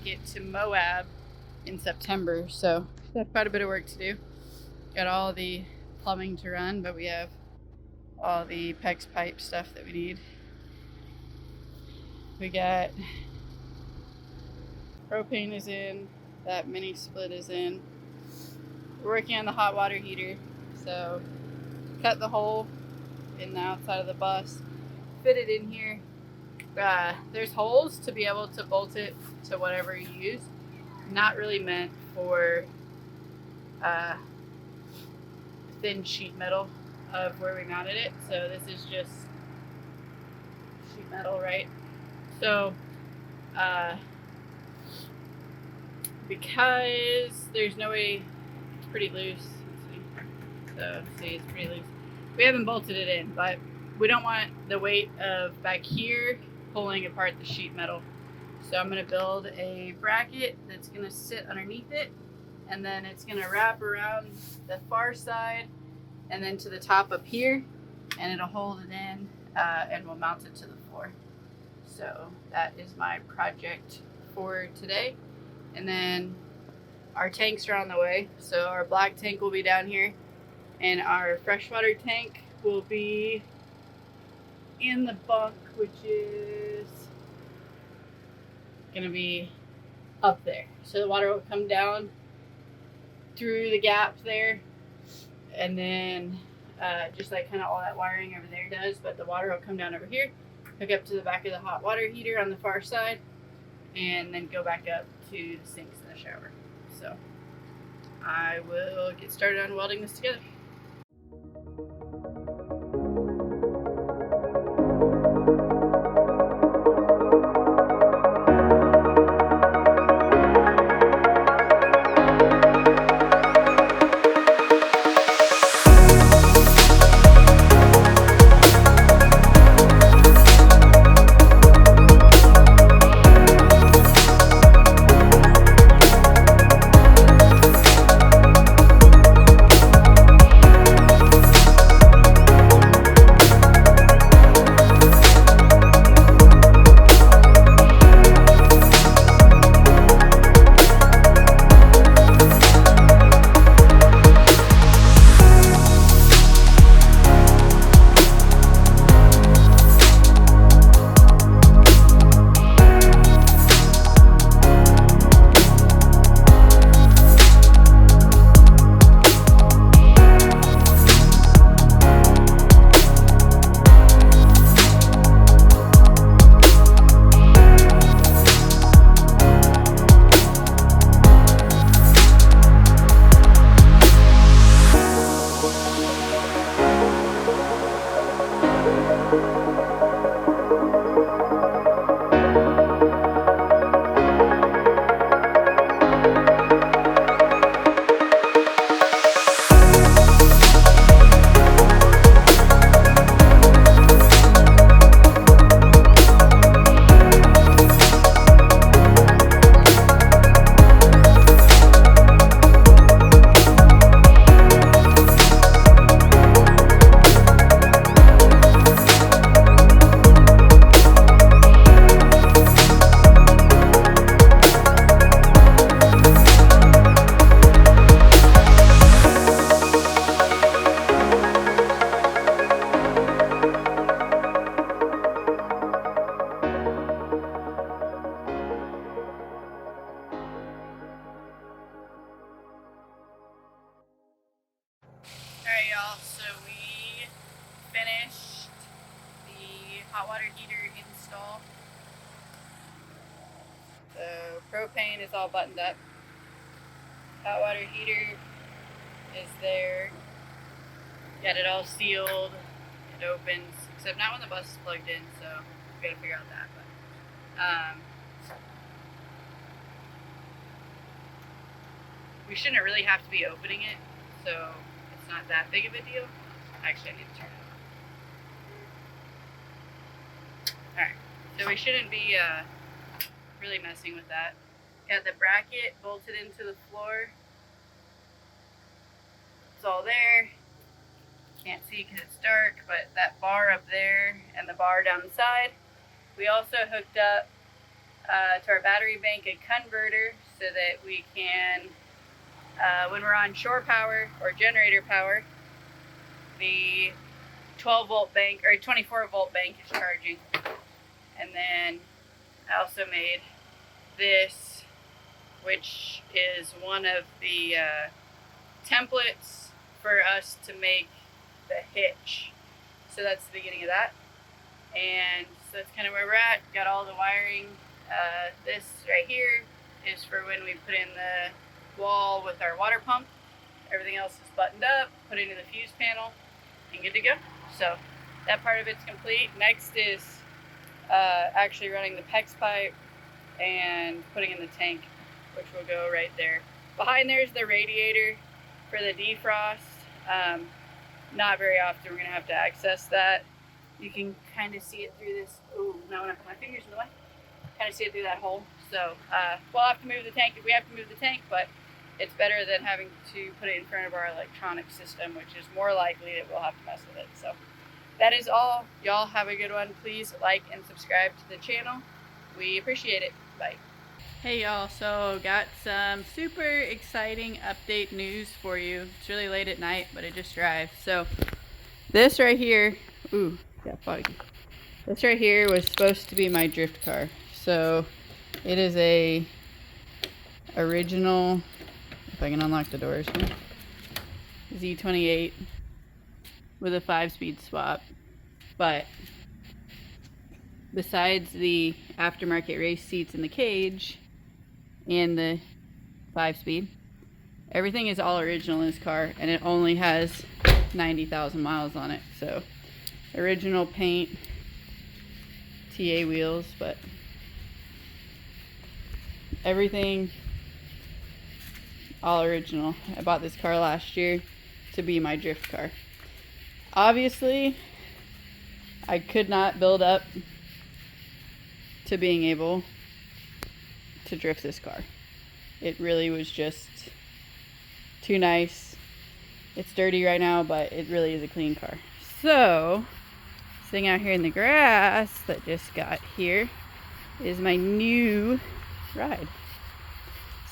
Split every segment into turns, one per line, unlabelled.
take it to Moab in September, so we have quite a bit of work to do. Got all the plumbing to run, but we have all the PEX pipe stuff that we need. We got propane is in, that mini split is in. We're working on the hot water heater, so cut the hole in the outside of the bus, fit it in here. There's holes to be able to bolt it to whatever you use. Not really meant for thin sheet metal of where we mounted it. So this is just sheet metal, right? So because there's no way, it's pretty loose. Let's see. So see, it's pretty loose. We haven't bolted it in, but we don't want the weight of back here pulling apart the sheet metal. So I'm going to build a bracket that's going to sit underneath it, and then it's going to wrap around the far side and then to the top up here, and it'll hold it in and we'll mount it to the floor. So that is my project for today. And then our tanks are on the way. So our black tank will be down here, and our freshwater tank will be in the bunk, which is going to be up there. So the water will come down through the gap there, and then just like kind of all that wiring over there does, but the water will come down over here, hook up to the back of the hot water heater on the far side, and then go back up to the sinks in the shower. So I will get started on welding this together. Alright y'all, so we finished the hot water heater install. So propane is all buttoned up. Hot water heater is there. Got it all sealed. It opens, except not when the bus is plugged in, so we gotta figure out that. But we shouldn't really have to be opening it, so it's not that big of a deal. Actually, I need to turn it on. Alright, so we shouldn't be really messing with that. Got the bracket bolted into the floor. It's all there. Can't see because it's dark, but that bar up there and the bar down the side. We also hooked up to our battery bank a converter so that we can, when we're on shore power or generator power, the 12 volt bank or 24 volt bank is charging. And then I also made this, which is one of the templates for us to make the hitch. So that's the beginning of that. And so that's kind of where we're at. Got all the wiring. This right here is for when we put in the wall with our water pump. Everything else is buttoned up, put into the fuse panel, and good to go. So that part of it's complete. Next is actually running the PEX pipe and putting in the tank, which will go right there. Behind there is the radiator for the defrost. Not very often we're going to have to access that. You can kind of see it through this. Oh, now when I put my fingers in the way, kind of see it through that hole. So we'll have to move the tank if we have to move the tank, but it's better than having to put it in front of our electronic system, which is more likely that we'll have to mess with it. So that is all. Y'all have a good one. Please like and subscribe to the channel. We appreciate it. Bye. Hey y'all, so got some super exciting update news for you. It's really late at night, but it just arrived. So this right here, ooh, got foggy. This right here was supposed to be my drift car. So it is a original, if I can unlock the doors here, Z28 with a 5-speed swap. But besides the aftermarket race seats in the cage and the 5-speed, everything is all original in this car, and it only has 90,000 miles on it. So original paint, TA wheels, but everything all original. I bought this car last year to be my drift car. Obviously, I could not build up to being able to drift this car. It really was just too nice. It's dirty right now, but it really is a clean car. So, sitting out here in the grass that just got here is my new ride.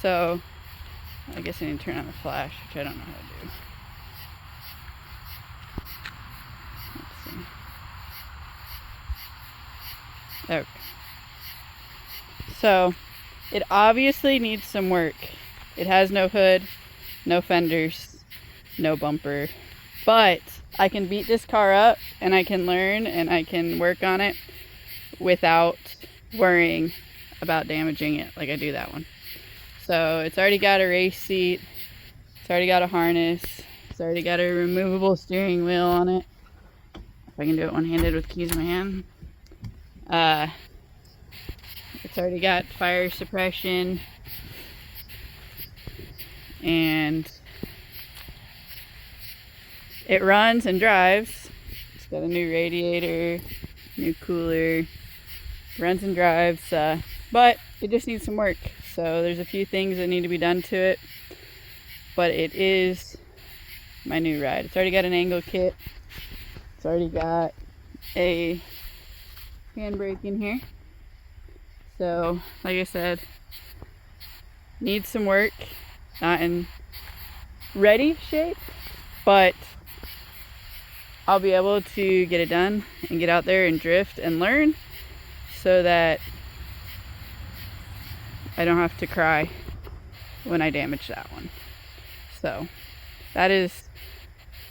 So, I guess I need to turn on the flash, which I don't know how to do. Let's see. Okay. So, it obviously needs some work. It has no hood, no fenders, no bumper. But I can beat this car up, and I can learn, and I can work on it without worrying about damaging it like I do that one. So it's already got a race seat, it's already got a harness, it's already got a removable steering wheel on it. If I can do it one-handed with keys in my hand. It's already got fire suppression, and it runs and drives. It's got a new radiator, new cooler, runs and drives, but it just needs some work. So there's a few things that need to be done to it, but it is my new ride. It's already got an angle kit. It's already got a handbrake in here. So, like I said, needs some work. Not in ready shape, but I'll be able to get it done and get out there and drift and learn so that I don't have to cry when I damage that one. So that is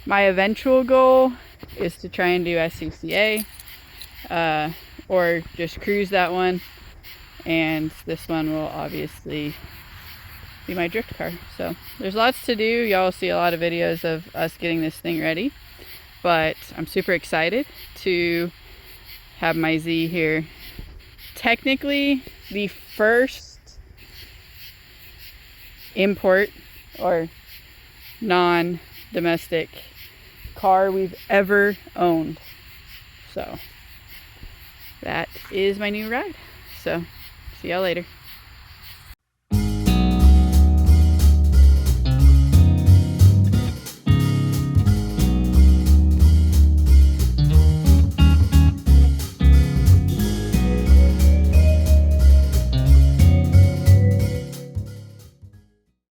my eventual goal, is to try and do SCCA or just cruise that one, and this one will obviously be my drift car. So there's lots to do. Y'all see a lot of videos of us getting this thing ready, but I'm super excited to have my Z here. Technically the first import or non-domestic car we've ever owned. So that is my new ride. So see y'all later.